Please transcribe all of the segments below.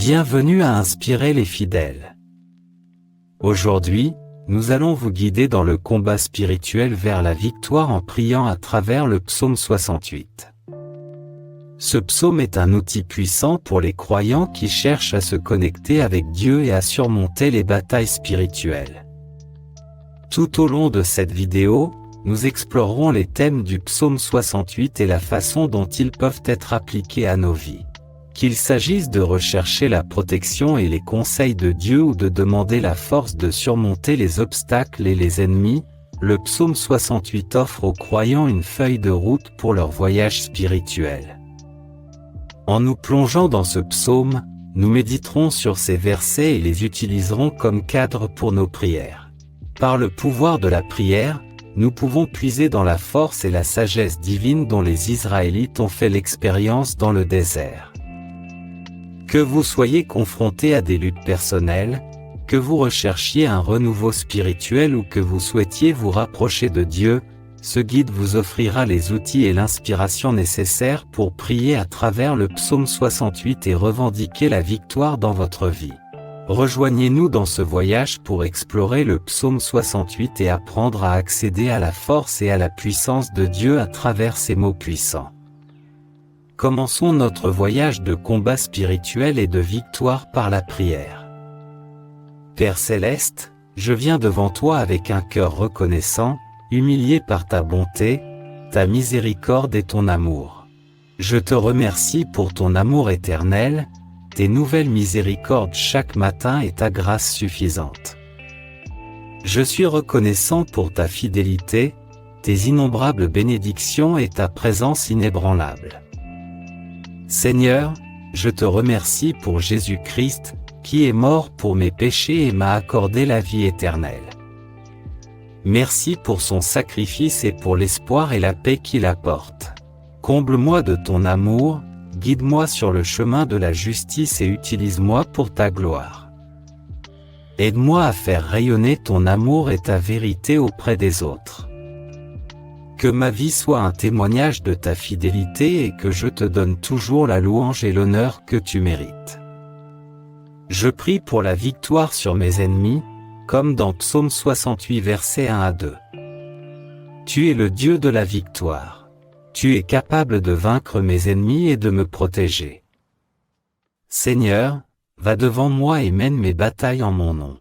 Bienvenue à Inspirer les fidèles. Aujourd'hui, nous allons vous guider dans le combat spirituel vers la victoire en priant à travers le psaume 68. Ce psaume est un outil puissant pour les croyants qui cherchent à se connecter avec Dieu et à surmonter les batailles spirituelles. Tout au long de cette vidéo, nous explorerons les thèmes du psaume 68 et la façon dont ils peuvent être appliqués à nos vies. Qu'il s'agisse de rechercher la protection et les conseils de Dieu ou de demander la force de surmonter les obstacles et les ennemis, le psaume 68 offre aux croyants une feuille de route pour leur voyage spirituel. En nous plongeant dans ce psaume, nous méditerons sur ces versets et les utiliserons comme cadre pour nos prières. Par le pouvoir de la prière, nous pouvons puiser dans la force et la sagesse divine dont les Israélites ont fait l'expérience dans le désert. Que vous soyez confronté à des luttes personnelles, que vous recherchiez un renouveau spirituel ou que vous souhaitiez vous rapprocher de Dieu, ce guide vous offrira les outils et l'inspiration nécessaires pour prier à travers le psaume 68 et revendiquer la victoire dans votre vie. Rejoignez-nous dans ce voyage pour explorer le psaume 68 et apprendre à accéder à la force et à la puissance de Dieu à travers ces mots puissants. Commençons notre voyage de combat spirituel et de victoire par la prière. Père Céleste, je viens devant toi avec un cœur reconnaissant, humilié par ta bonté, ta miséricorde et ton amour. Je te remercie pour ton amour éternel, tes nouvelles miséricordes chaque matin et ta grâce suffisante. Je suis reconnaissant pour ta fidélité, tes innombrables bénédictions et ta présence inébranlable. Seigneur, je te remercie pour Jésus-Christ, qui est mort pour mes péchés et m'a accordé la vie éternelle. Merci pour son sacrifice et pour l'espoir et la paix qu'il apporte. Comble-moi de ton amour, guide-moi sur le chemin de la justice et utilise-moi pour ta gloire. Aide-moi à faire rayonner ton amour et ta vérité auprès des autres. Que ma vie soit un témoignage de ta fidélité et que je te donne toujours la louange et l'honneur que tu mérites. Je prie pour la victoire sur mes ennemis, comme dans Psaume 68 versets 1 à 2. Tu es le Dieu de la victoire. Tu es capable de vaincre mes ennemis et de me protéger. Seigneur, va devant moi et mène mes batailles en mon nom.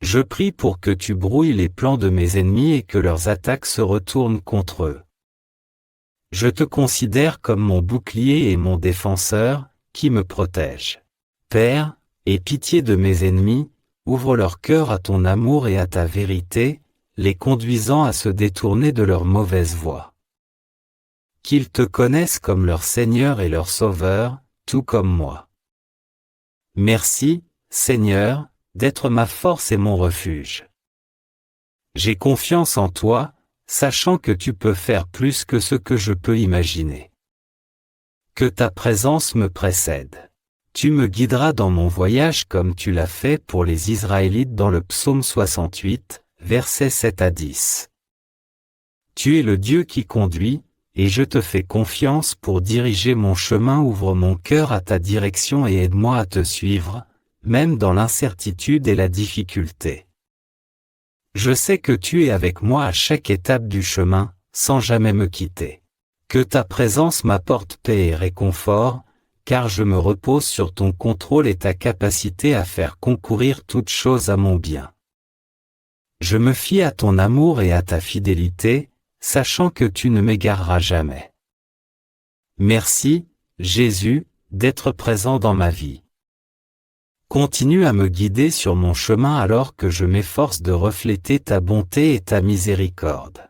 Je prie pour que tu brouilles les plans de mes ennemis et que leurs attaques se retournent contre eux. Je te considère comme mon bouclier et mon défenseur, qui me protège. Père, aie pitié de mes ennemis, ouvre leur cœur à ton amour et à ta vérité, les conduisant à se détourner de leur mauvaise voie. Qu'ils te connaissent comme leur Seigneur et leur Sauveur, tout comme moi. Merci, Seigneur, d'être ma force et mon refuge. J'ai confiance en toi, sachant que tu peux faire plus que ce que je peux imaginer. Que ta présence me précède. Tu me guideras dans mon voyage comme tu l'as fait pour les Israélites dans le psaume 68, versets 7 à 10. Tu es le Dieu qui conduit, et je te fais confiance pour diriger mon chemin. Ouvre mon cœur à ta direction et aide-moi à te suivre, même dans l'incertitude et la difficulté. Je sais que tu es avec moi à chaque étape du chemin, sans jamais me quitter. Que ta présence m'apporte paix et réconfort, car je me repose sur ton contrôle et ta capacité à faire concourir toutes choses à mon bien. Je me fie à ton amour et à ta fidélité, sachant que tu ne m'égareras jamais. Merci, Jésus, d'être présent dans ma vie. Continue à me guider sur mon chemin alors que je m'efforce de refléter ta bonté et ta miséricorde.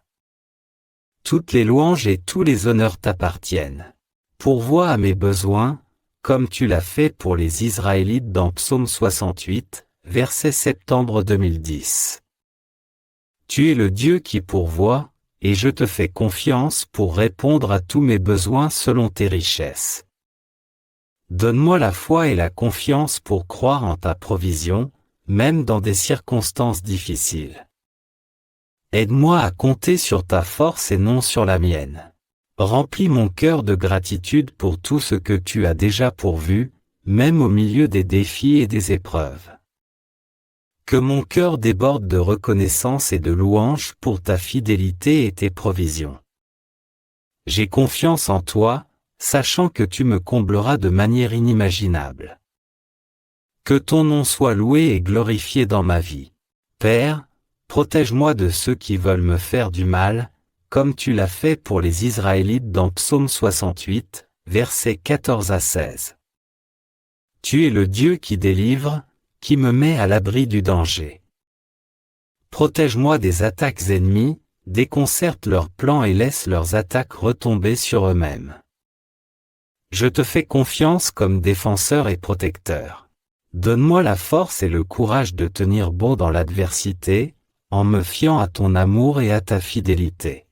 Toutes les louanges et tous les honneurs t'appartiennent. Pourvois à mes besoins, comme tu l'as fait pour les Israélites dans Psaume 68, verset septembre 2010. Tu es le Dieu qui pourvoit, et je te fais confiance pour répondre à tous mes besoins selon tes richesses. Donne-moi la foi et la confiance pour croire en ta provision, même dans des circonstances difficiles. Aide-moi à compter sur ta force et non sur la mienne. Remplis mon cœur de gratitude pour tout ce que tu as déjà pourvu, même au milieu des défis et des épreuves. Que mon cœur déborde de reconnaissance et de louange pour ta fidélité et tes provisions. J'ai confiance en toi, sachant que tu me combleras de manière inimaginable. Que ton nom soit loué et glorifié dans ma vie. Père, protège-moi de ceux qui veulent me faire du mal, comme tu l'as fait pour les Israélites dans Psaume 68, versets 14 à 16. Tu es le Dieu qui délivre, qui me met à l'abri du danger. Protège-moi des attaques ennemies, déconcerte leurs plans et laisse leurs attaques retomber sur eux-mêmes. Je te fais confiance comme défenseur et protecteur. Donne-moi la force et le courage de tenir bon dans l'adversité, en me fiant à ton amour et à ta fidélité.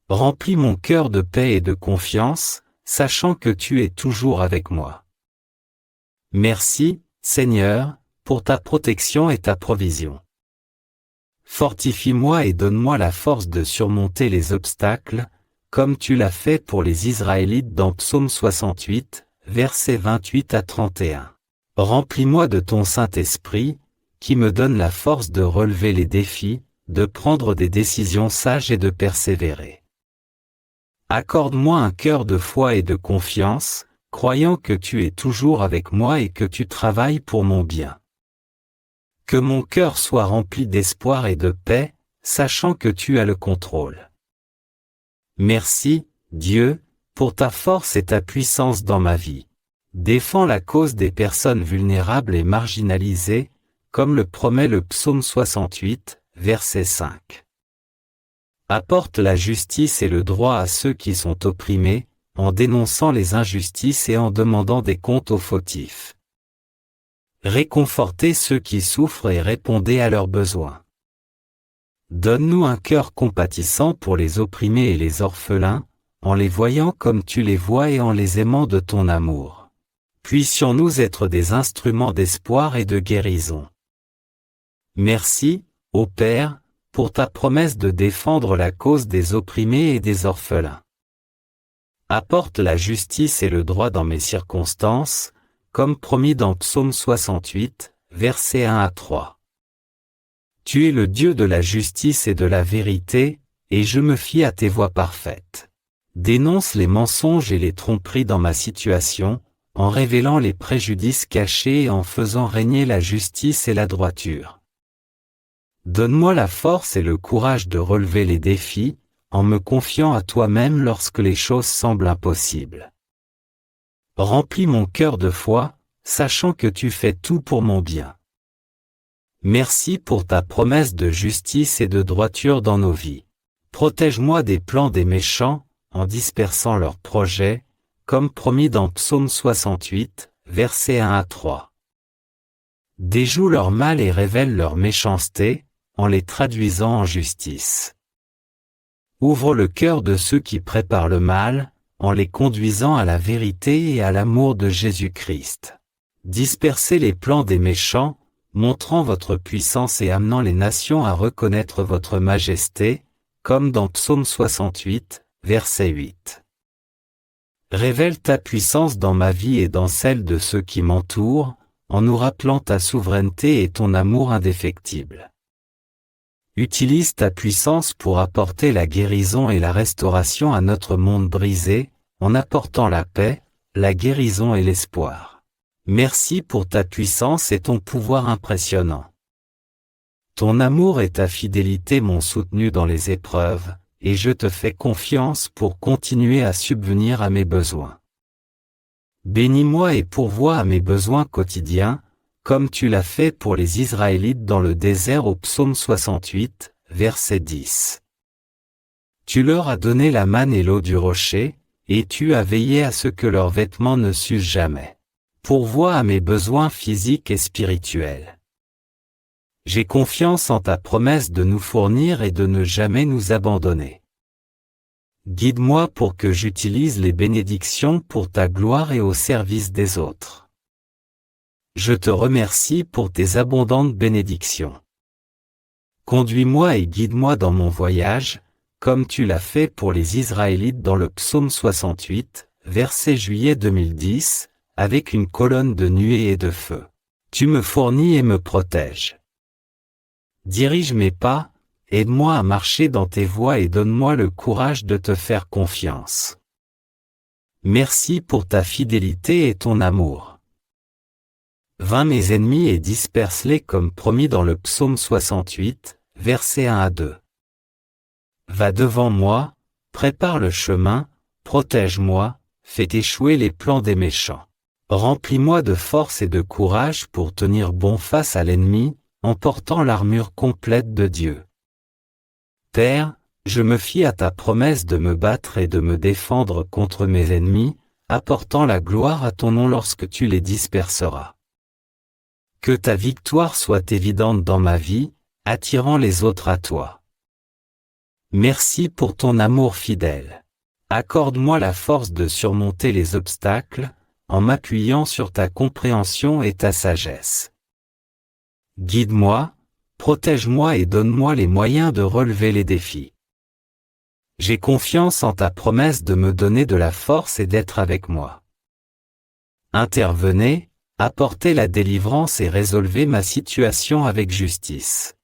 Remplis mon cœur de paix et de confiance, sachant que tu es toujours avec moi. Merci, Seigneur, pour ta protection et ta provision. Fortifie-moi et donne-moi la force de surmonter les obstacles, comme tu l'as fait pour les Israélites dans Psaume 68, versets 28 à 31. Remplis-moi de ton Saint-Esprit, qui me donne la force de relever les défis, de prendre des décisions sages et de persévérer. Accorde-moi un cœur de foi et de confiance, croyant que tu es toujours avec moi et que tu travailles pour mon bien. Que mon cœur soit rempli d'espoir et de paix, sachant que tu as le contrôle. Merci, Dieu, pour ta force et ta puissance dans ma vie. Défends la cause des personnes vulnérables et marginalisées, comme le promet le Psaume 68, verset 5. Apporte la justice et le droit à ceux qui sont opprimés, en dénonçant les injustices et en demandant des comptes aux fautifs. Réconfortez ceux qui souffrent et répondez à leurs besoins. Donne-nous un cœur compatissant pour les opprimés et les orphelins, en les voyant comme tu les vois et en les aimant de ton amour. Puissions-nous être des instruments d'espoir et de guérison. Merci, ô Père, pour ta promesse de défendre la cause des opprimés et des orphelins. Apporte la justice et le droit dans mes circonstances, comme promis dans Psaume 68, versets 1 à 3. Tu es le Dieu de la justice et de la vérité, et je me fie à tes voies parfaites. Dénonce les mensonges et les tromperies dans ma situation, en révélant les préjudices cachés et en faisant régner la justice et la droiture. Donne-moi la force et le courage de relever les défis, en me confiant à toi-même lorsque les choses semblent impossibles. Remplis mon cœur de foi, sachant que tu fais tout pour mon bien. Merci pour ta promesse de justice et de droiture dans nos vies. Protège-moi des plans des méchants, en dispersant leurs projets, comme promis dans Psaume 68, versets 1 à 3. Déjoue leur mal et révèle leur méchanceté, en les traduisant en justice. Ouvre le cœur de ceux qui préparent le mal, en les conduisant à la vérité et à l'amour de Jésus-Christ. Dispersez les plans des méchants, montrant votre puissance et amenant les nations à reconnaître votre majesté, comme dans Psaume 68, verset 8. Révèle ta puissance dans ma vie et dans celle de ceux qui m'entourent, en nous rappelant ta souveraineté et ton amour indéfectible. Utilise ta puissance pour apporter la guérison et la restauration à notre monde brisé, en apportant la paix, la guérison et l'espoir. Merci pour ta puissance et ton pouvoir impressionnant. Ton amour et ta fidélité m'ont soutenu dans les épreuves, et je te fais confiance pour continuer à subvenir à mes besoins. Bénis-moi et pourvois à mes besoins quotidiens, comme tu l'as fait pour les Israélites dans le désert au Psaume 68, verset 10. Tu leur as donné la manne et l'eau du rocher, et tu as veillé à ce que leurs vêtements ne s'usent jamais. Pourvois à mes besoins physiques et spirituels. J'ai confiance en ta promesse de nous fournir et de ne jamais nous abandonner. Guide-moi pour que j'utilise les bénédictions pour ta gloire et au service des autres. Je te remercie pour tes abondantes bénédictions. Conduis-moi et guide-moi dans mon voyage, comme tu l'as fait pour les Israélites dans le Psaume 68, verset juillet 2010, avec une colonne de nuée et de feu. Tu me fournis et me protèges. Dirige mes pas, aide-moi à marcher dans tes voies et donne-moi le courage de te faire confiance. Merci pour ta fidélité et ton amour. Vainc mes ennemis et disperse-les comme promis dans le psaume 68, versets 1 à 2. Va devant moi, prépare le chemin, protège-moi, fais échouer les plans des méchants. Remplis-moi de force et de courage pour tenir bon face à l'ennemi, en portant l'armure complète de Dieu. Père, je me fie à ta promesse de me battre et de me défendre contre mes ennemis, apportant la gloire à ton nom lorsque tu les disperseras. Que ta victoire soit évidente dans ma vie, attirant les autres à toi. Merci pour ton amour fidèle. Accorde-moi la force de surmonter les obstacles, en m'appuyant sur ta compréhension et ta sagesse. Guide-moi, protège-moi et donne-moi les moyens de relever les défis. J'ai confiance en ta promesse de me donner de la force et d'être avec moi. Intervenez, apportez la délivrance et résolvez ma situation avec justice.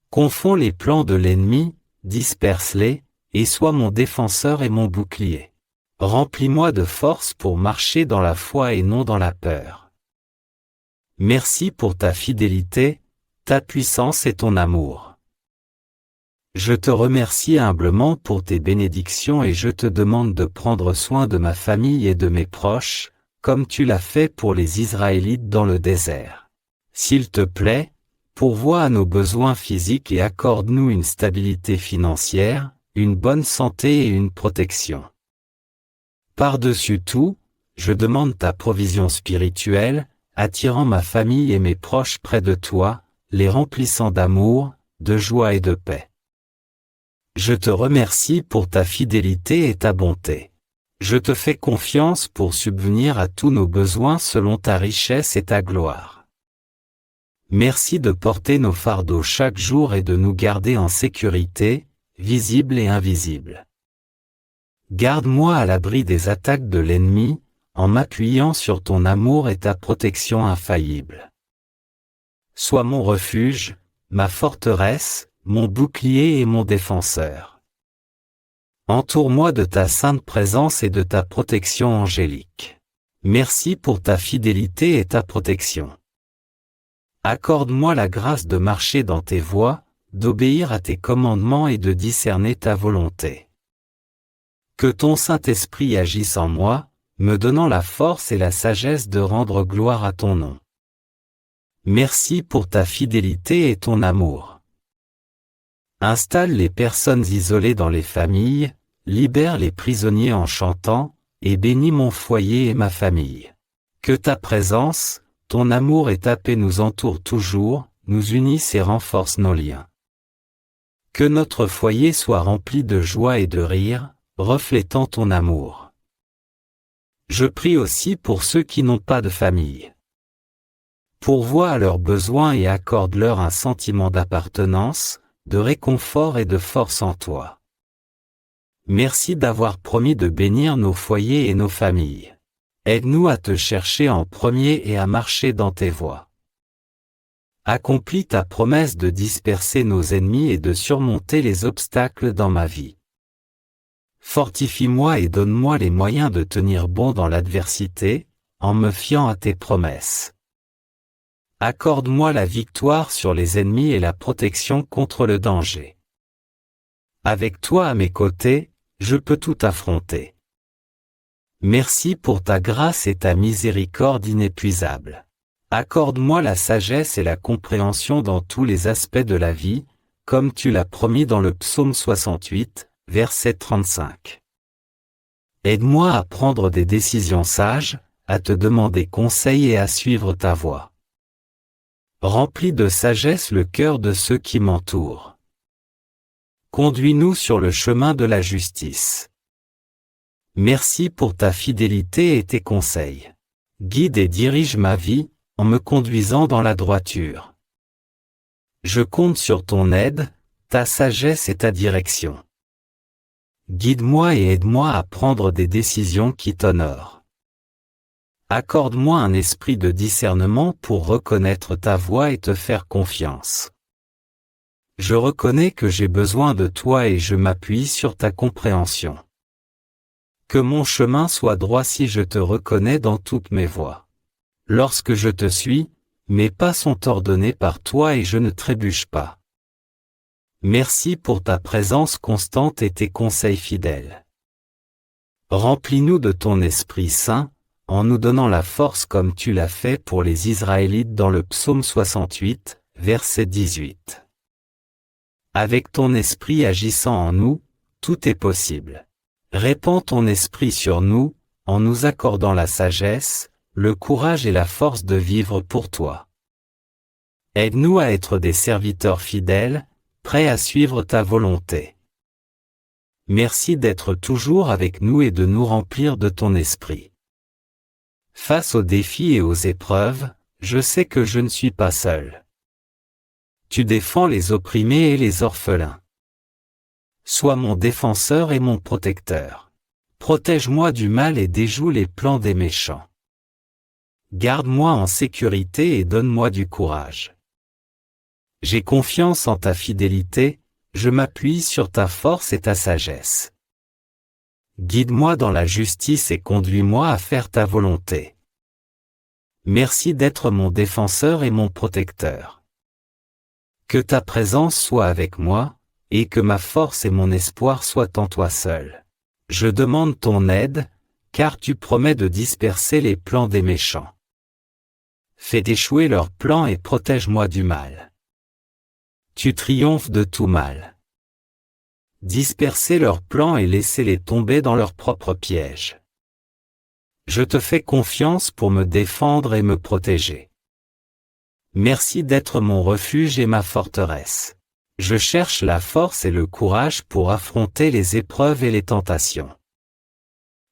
Confonds les plans de l'ennemi, disperse-les, et sois mon défenseur et mon bouclier. Remplis-moi de force pour marcher dans la foi et non dans la peur. Merci pour ta fidélité, ta puissance et ton amour. Je te remercie humblement pour tes bénédictions et je te demande de prendre soin de ma famille et de mes proches, comme tu l'as fait pour les Israélites dans le désert. S'il te plaît, pourvois à nos besoins physiques et accorde-nous une stabilité financière, une bonne santé et une protection. Par-dessus tout, je demande ta provision spirituelle, attirant ma famille et mes proches près de toi, les remplissant d'amour, de joie et de paix. Je te remercie pour ta fidélité et ta bonté. Je te fais confiance pour subvenir à tous nos besoins selon ta richesse et ta gloire. Merci de porter nos fardeaux chaque jour et de nous garder en sécurité, visible et invisible. Garde-moi à l'abri des attaques de l'ennemi, en m'appuyant sur ton amour et ta protection infaillible. Sois mon refuge, ma forteresse, mon bouclier et mon défenseur. Entoure-moi de ta sainte présence et de ta protection angélique. Merci pour ta fidélité et ta protection. Accorde-moi la grâce de marcher dans tes voies, d'obéir à tes commandements et de discerner ta volonté. Que ton Saint-Esprit agisse en moi, me donnant la force et la sagesse de rendre gloire à ton nom. Merci pour ta fidélité et ton amour. Installe les personnes isolées dans les familles, libère les prisonniers en chantant, et bénis mon foyer et ma famille. Que ta présence, ton amour et ta paix nous entourent toujours, nous unissent et renforcent nos liens. Que notre foyer soit rempli de joie et de rire, reflétant ton amour. Je prie aussi pour ceux qui n'ont pas de famille. Pourvois à leurs besoins et accorde-leur un sentiment d'appartenance, de réconfort et de force en toi. Merci d'avoir promis de bénir nos foyers et nos familles. Aide-nous à te chercher en premier et à marcher dans tes voies. Accomplis ta promesse de disperser nos ennemis et de surmonter les obstacles dans ma vie. Fortifie-moi et donne-moi les moyens de tenir bon dans l'adversité, en me fiant à tes promesses. Accorde-moi la victoire sur les ennemis et la protection contre le danger. Avec toi à mes côtés, je peux tout affronter. Merci pour ta grâce et ta miséricorde inépuisable. Accorde-moi la sagesse et la compréhension dans tous les aspects de la vie, comme tu l'as promis dans le psaume 68, verset 35. Aide-moi à prendre des décisions sages, à te demander conseil et à suivre ta voie. Remplis de sagesse le cœur de ceux qui m'entourent. Conduis-nous sur le chemin de la justice. Merci pour ta fidélité et tes conseils. Guide et dirige ma vie, en me conduisant dans la droiture. Je compte sur ton aide, ta sagesse et ta direction. Guide-moi et aide-moi à prendre des décisions qui t'honorent. Accorde-moi un esprit de discernement pour reconnaître ta voix et te faire confiance. Je reconnais que j'ai besoin de toi et je m'appuie sur ta compréhension. Que mon chemin soit droit si je te reconnais dans toutes mes voies. Lorsque je te suis, mes pas sont ordonnés par toi et je ne trébuche pas. Merci pour ta présence constante et tes conseils fidèles. Remplis-nous de ton Esprit Saint, en nous donnant la force comme tu l'as fait pour les Israélites dans le psaume 68, verset 18. Avec ton esprit agissant en nous, tout est possible. Répands ton esprit sur nous, en nous accordant la sagesse, le courage et la force de vivre pour toi. Aide-nous à être des serviteurs fidèles, prêts à suivre ta volonté. Merci d'être toujours avec nous et de nous remplir de ton esprit. Face aux défis et aux épreuves, je sais que je ne suis pas seul. Tu défends les opprimés et les orphelins. Sois mon défenseur et mon protecteur. Protège-moi du mal et déjoue les plans des méchants. Garde-moi en sécurité et donne-moi du courage. J'ai confiance en ta fidélité, je m'appuie sur ta force et ta sagesse. Guide-moi dans la justice et conduis-moi à faire ta volonté. Merci d'être mon défenseur et mon protecteur. Que ta présence soit avec moi, et que ma force et mon espoir soient en toi seul. Je demande ton aide, car tu promets de disperser les plans des méchants. Fais échouer leurs plans et protège-moi du mal. Tu triomphes de tout mal. Dispersez leurs plans et laissez-les tomber dans leurs propres pièges. Je te fais confiance pour me défendre et me protéger. Merci d'être mon refuge et ma forteresse. Je cherche la force et le courage pour affronter les épreuves et les tentations.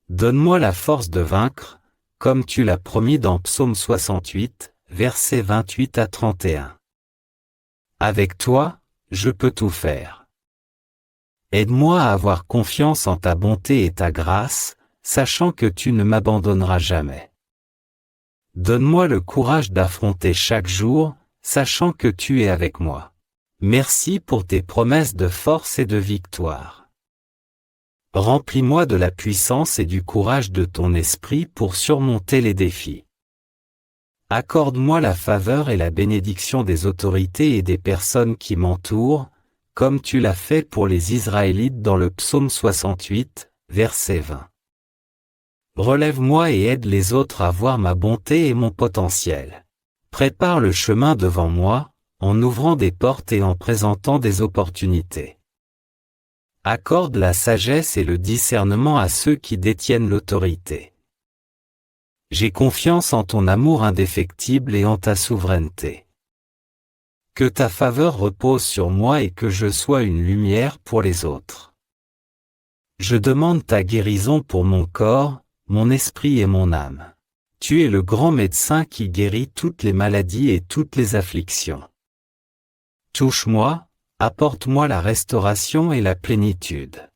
Donne-moi la force de vaincre, comme tu l'as promis dans Psaume 68, versets 28 à 31. Avec toi, je peux tout faire. Aide-moi à avoir confiance en ta bonté et ta grâce, sachant que tu ne m'abandonneras jamais. Donne-moi le courage d'affronter chaque jour, sachant que tu es avec moi. Merci pour tes promesses de force et de victoire. Remplis-moi de la puissance et du courage de ton esprit pour surmonter les défis. Accorde-moi la faveur et la bénédiction des autorités et des personnes qui m'entourent, comme tu l'as fait pour les Israélites dans le psaume 68, verset 20. Relève-moi et aide les autres à voir ma bonté et mon potentiel. Prépare le chemin devant moi, en ouvrant des portes et en présentant des opportunités. Accorde la sagesse et le discernement à ceux qui détiennent l'autorité. J'ai confiance en ton amour indéfectible et en ta souveraineté. Que ta faveur repose sur moi et que je sois une lumière pour les autres. Je demande ta guérison pour mon corps, mon esprit et mon âme. Tu es le grand médecin qui guérit toutes les maladies et toutes les afflictions. Touche-moi, apporte-moi la restauration et la plénitude.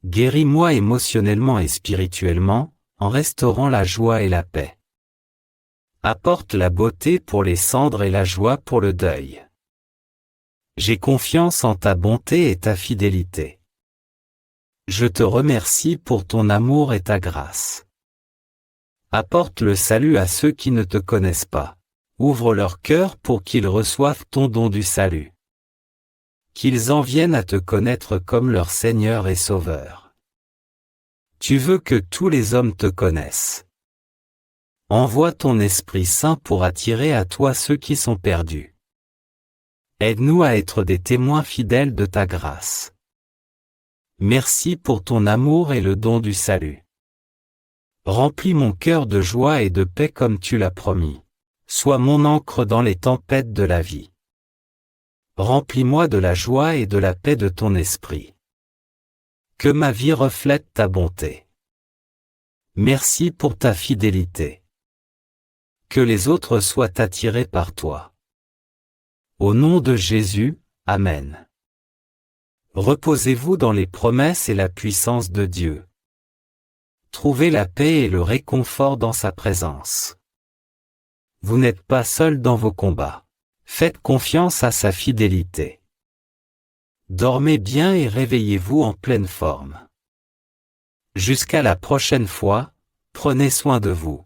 Guéris-moi émotionnellement et spirituellement, en restaurant la joie et la paix. Apporte la beauté pour les cendres et la joie pour le deuil. J'ai confiance en ta bonté et ta fidélité. Je te remercie pour ton amour et ta grâce. Apporte le salut à ceux qui ne te connaissent pas. Ouvre leur cœur pour qu'ils reçoivent ton don du salut. Qu'ils en viennent à te connaître comme leur Seigneur et Sauveur. Tu veux que tous les hommes te connaissent. Envoie ton Esprit Saint pour attirer à toi ceux qui sont perdus. Aide-nous à être des témoins fidèles de ta grâce. Merci pour ton amour et le don du salut. Remplis mon cœur de joie et de paix comme tu l'as promis. Sois mon ancre dans les tempêtes de la vie. Remplis-moi de la joie et de la paix de ton esprit. Que ma vie reflète ta bonté. Merci pour ta fidélité. Que les autres soient attirés par toi. Au nom de Jésus, Amen. Reposez-vous dans les promesses et la puissance de Dieu. Trouvez la paix et le réconfort dans sa présence. Vous n'êtes pas seul dans vos combats. Faites confiance à sa fidélité. Dormez bien et réveillez-vous en pleine forme. Jusqu'à la prochaine fois, prenez soin de vous.